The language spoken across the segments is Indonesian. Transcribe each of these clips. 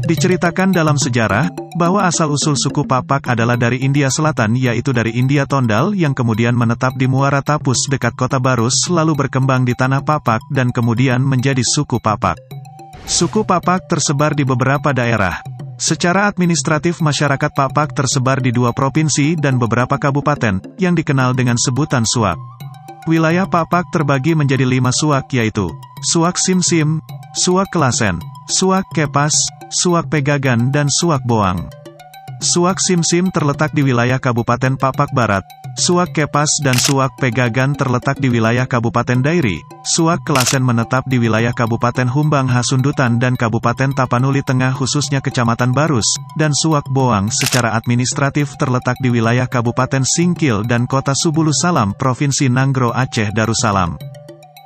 Diceritakan dalam sejarah, bahwa asal-usul suku Papak adalah dari India Selatan yaitu dari India Tondal yang kemudian menetap di Muara Tapus dekat kota Barus lalu berkembang di tanah Papak dan kemudian menjadi suku Papak. Suku Papak tersebar di beberapa daerah. Secara administratif masyarakat Papak tersebar di 2 provinsi dan beberapa kabupaten, yang dikenal dengan sebutan Suak. Wilayah Papak terbagi menjadi 5 suak yaitu, Suak Simsim, Suak Kelasen, Suak Kepas, Suak Pegagan dan Suak Boang. Suak Simsim terletak di wilayah Kabupaten Papak Barat, Suak Kepas dan Suak Pegagan terletak di wilayah Kabupaten Dairi, Suak Kelasen menetap di wilayah Kabupaten Humbang Hasundutan dan Kabupaten Tapanuli Tengah khususnya Kecamatan Barus, dan Suak Boang secara administratif terletak di wilayah Kabupaten Singkil dan Kota Subulu Salam Provinsi Nanggro Aceh Darussalam.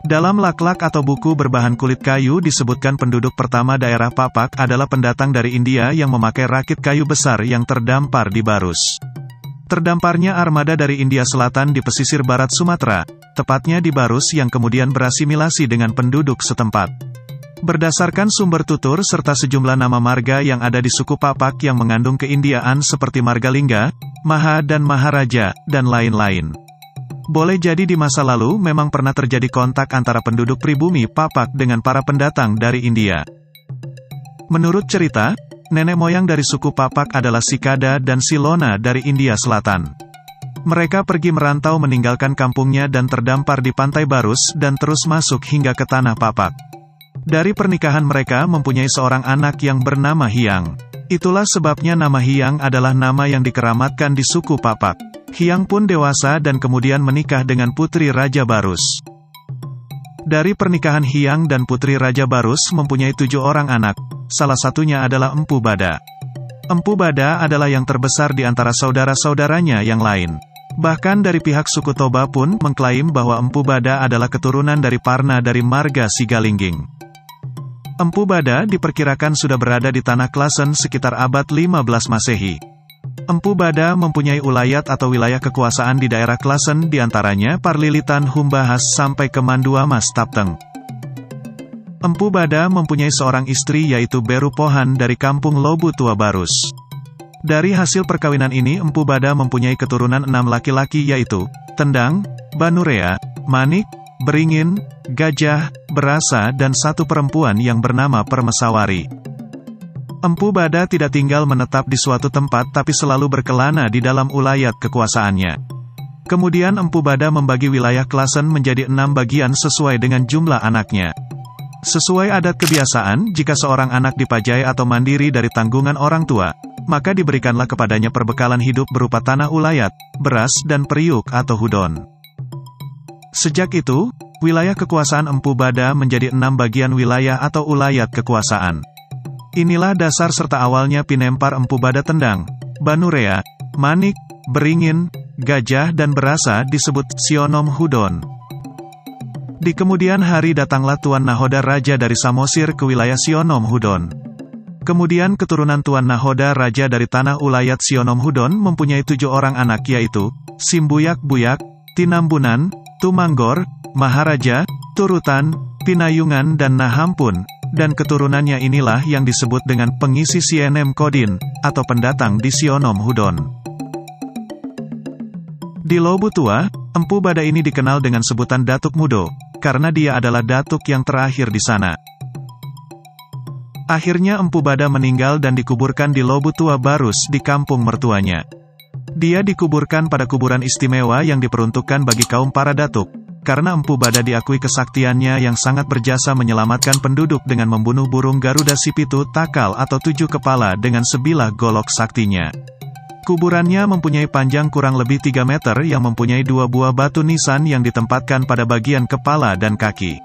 Dalam laklak atau buku berbahan kulit kayu disebutkan penduduk pertama daerah Papak adalah pendatang dari India yang memakai rakit kayu besar yang terdampar di Barus. Terdamparnya armada dari India Selatan di pesisir barat Sumatera, tepatnya di Barus yang kemudian berasimilasi dengan penduduk setempat. Berdasarkan sumber tutur serta sejumlah nama marga yang ada di suku Papak yang mengandung keindiaan seperti Margalingga, Maha dan Maharaja, dan lain-lain. Boleh jadi di masa lalu memang pernah terjadi kontak antara penduduk pribumi Papak dengan para pendatang dari India. Menurut cerita, nenek moyang dari suku Papak adalah Sikada dan Silona dari India Selatan. Mereka pergi merantau meninggalkan kampungnya dan terdampar di pantai Barus dan terus masuk hingga ke tanah Papak. Dari pernikahan mereka mempunyai seorang anak yang bernama Hyang. Itulah sebabnya nama Hyang adalah nama yang dikeramatkan di suku Papak. Hyang pun dewasa dan kemudian menikah dengan Putri Raja Barus. Dari pernikahan Hyang dan Putri Raja Barus mempunyai 7 orang anak, salah satunya adalah Empu Bada. Empu Bada adalah yang terbesar di antara saudara-saudaranya yang lain. Bahkan dari pihak suku Toba pun mengklaim bahwa Empu Bada adalah keturunan dari Parna dari marga Sigalingging. Empu Bada diperkirakan sudah berada di tanah Klasen sekitar abad 15 Masehi. Empu Bada mempunyai ulayat atau wilayah kekuasaan di daerah Klasen diantaranya Parlilitan Humbahas sampai ke Mandua Mas Tapteng. Empu Bada mempunyai seorang istri yaitu Beru Pohan dari kampung Lobu Tua Barus. Dari hasil perkawinan ini Empu Bada mempunyai keturunan 6 laki-laki yaitu, Tendang, Banurea, Manik, Beringin, Gajah, Berasa dan 1 perempuan yang bernama Permesawari. Empu Bada tidak tinggal menetap di suatu tempat tapi selalu berkelana di dalam ulayat kekuasaannya. Kemudian Empu Bada membagi wilayah Klasen menjadi 6 bagian sesuai dengan jumlah anaknya. Sesuai adat kebiasaan, jika seorang anak dipajai atau mandiri dari tanggungan orang tua, maka diberikanlah kepadanya perbekalan hidup berupa tanah ulayat, beras dan periuk atau hudon. Sejak itu, wilayah kekuasaan Empu Bada menjadi 6 bagian wilayah atau ulayat kekuasaan. Inilah dasar serta awalnya pinempar Empu Bada Tendang, Banurea, Manik, Beringin, Gajah dan Berasa disebut Sionom Hudon. Di kemudian hari datanglah Tuan Nahoda Raja dari Samosir ke wilayah Sionom Hudon. Kemudian keturunan Tuan Nahoda Raja dari tanah ulayat Sionom Hudon mempunyai 7 orang anak yaitu, Simbuyak-Buyak, Tinambunan, Tumanggor, Maharaja, Turutan, Pinayungan dan Nahampun. Dan keturunannya inilah yang disebut dengan pengisi Sienem Kodin, atau pendatang di Sionom Hudon. Di Lobu Tua, Empu Bada ini dikenal dengan sebutan Datuk Mudo, karena dia adalah datuk yang terakhir di sana. Akhirnya Empu Bada meninggal dan dikuburkan di Lobu Tua Barus di kampung mertuanya. Dia dikuburkan pada kuburan istimewa yang diperuntukkan bagi kaum para datuk. Karena Empu Bada diakui kesaktiannya yang sangat berjasa menyelamatkan penduduk dengan membunuh burung Garuda Sipitu Takal atau 7 kepala dengan sebilah golok saktinya. Kuburannya mempunyai panjang kurang lebih 3 meter yang mempunyai 2 buah batu nisan yang ditempatkan pada bagian kepala dan kaki.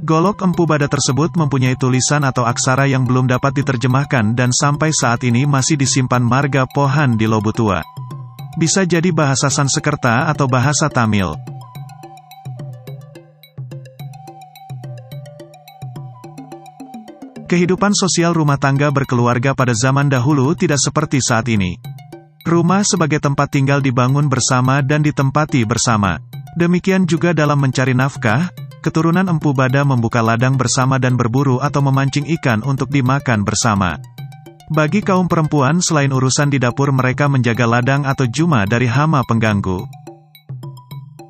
Golok Empu Bada tersebut mempunyai tulisan atau aksara yang belum dapat diterjemahkan dan sampai saat ini masih disimpan marga Pohan di Lobu Tua. Bisa jadi bahasa Sanskerta atau bahasa Tamil. Kehidupan sosial rumah tangga berkeluarga pada zaman dahulu tidak seperti saat ini. Rumah sebagai tempat tinggal dibangun bersama dan ditempati bersama. Demikian juga dalam mencari nafkah, keturunan Empu Bada membuka ladang bersama dan berburu atau memancing ikan untuk dimakan bersama. Bagi kaum perempuan selain urusan di dapur mereka menjaga ladang atau juma dari hama pengganggu.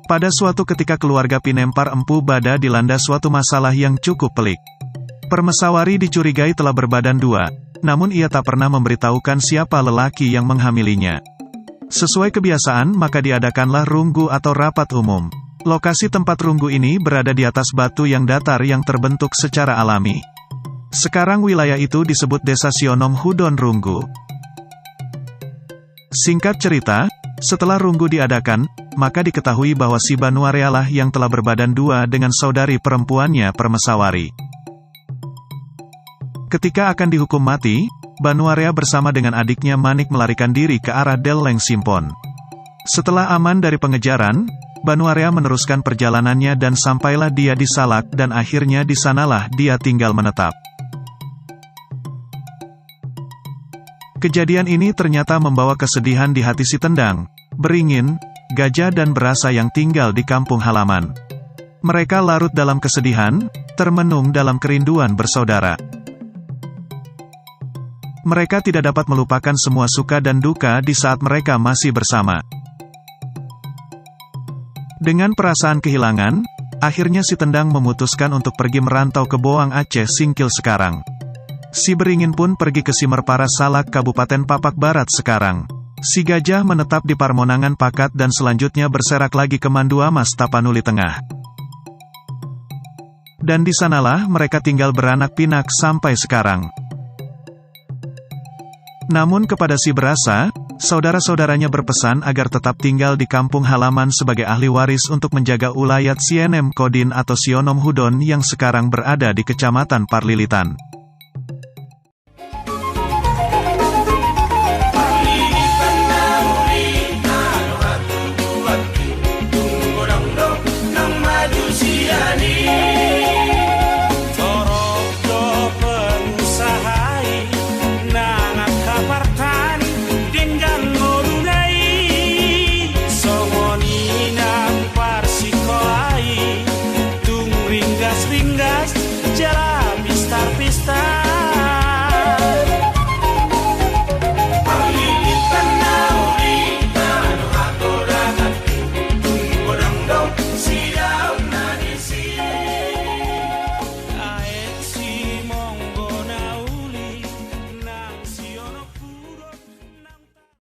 Pada suatu ketika keluarga Pinempar Empu Bada dilanda suatu masalah yang cukup pelik. Permesawari dicurigai telah berbadan dua, namun ia tak pernah memberitahukan siapa lelaki yang menghamilinya. Sesuai kebiasaan maka diadakanlah runggu atau rapat umum. Lokasi tempat runggu ini berada di atas batu yang datar yang terbentuk secara alami. Sekarang wilayah itu disebut Desa Sionom Hudon Runggu. Singkat cerita, setelah runggu diadakan, maka diketahui bahwa si Banuarea lah yang telah berbadan dua dengan saudari perempuannya Permesawari. Ketika akan dihukum mati, Banuarea bersama dengan adiknya Manik melarikan diri ke arah Deleng Simpon. Setelah aman dari pengejaran, Banuarea meneruskan perjalanannya dan sampailah dia di Salak dan akhirnya di sanalah dia tinggal menetap. Kejadian ini ternyata membawa kesedihan di hati si Tendang, Beringin, Gajah dan Berasa yang tinggal di kampung halaman. Mereka larut dalam kesedihan, termenung dalam kerinduan bersaudara. Mereka tidak dapat melupakan semua suka dan duka di saat mereka masih bersama. Dengan perasaan kehilangan, akhirnya si Tendang memutuskan untuk pergi merantau ke Boang Aceh Singkil sekarang. Si Beringin pun pergi ke Simerpara Salak Kabupaten Papak Barat sekarang. Si Gajah menetap di Parmonangan Pakat dan selanjutnya berserak lagi ke Manduamas Tapanuli Tengah. Dan di sanalah mereka tinggal beranak pinak sampai sekarang. Namun kepada si Berasa, saudara-saudaranya berpesan agar tetap tinggal di kampung halaman sebagai ahli waris untuk menjaga ulayat Sienem Kodin atau Sionom Hudon yang sekarang berada di Kecamatan Parlilitan.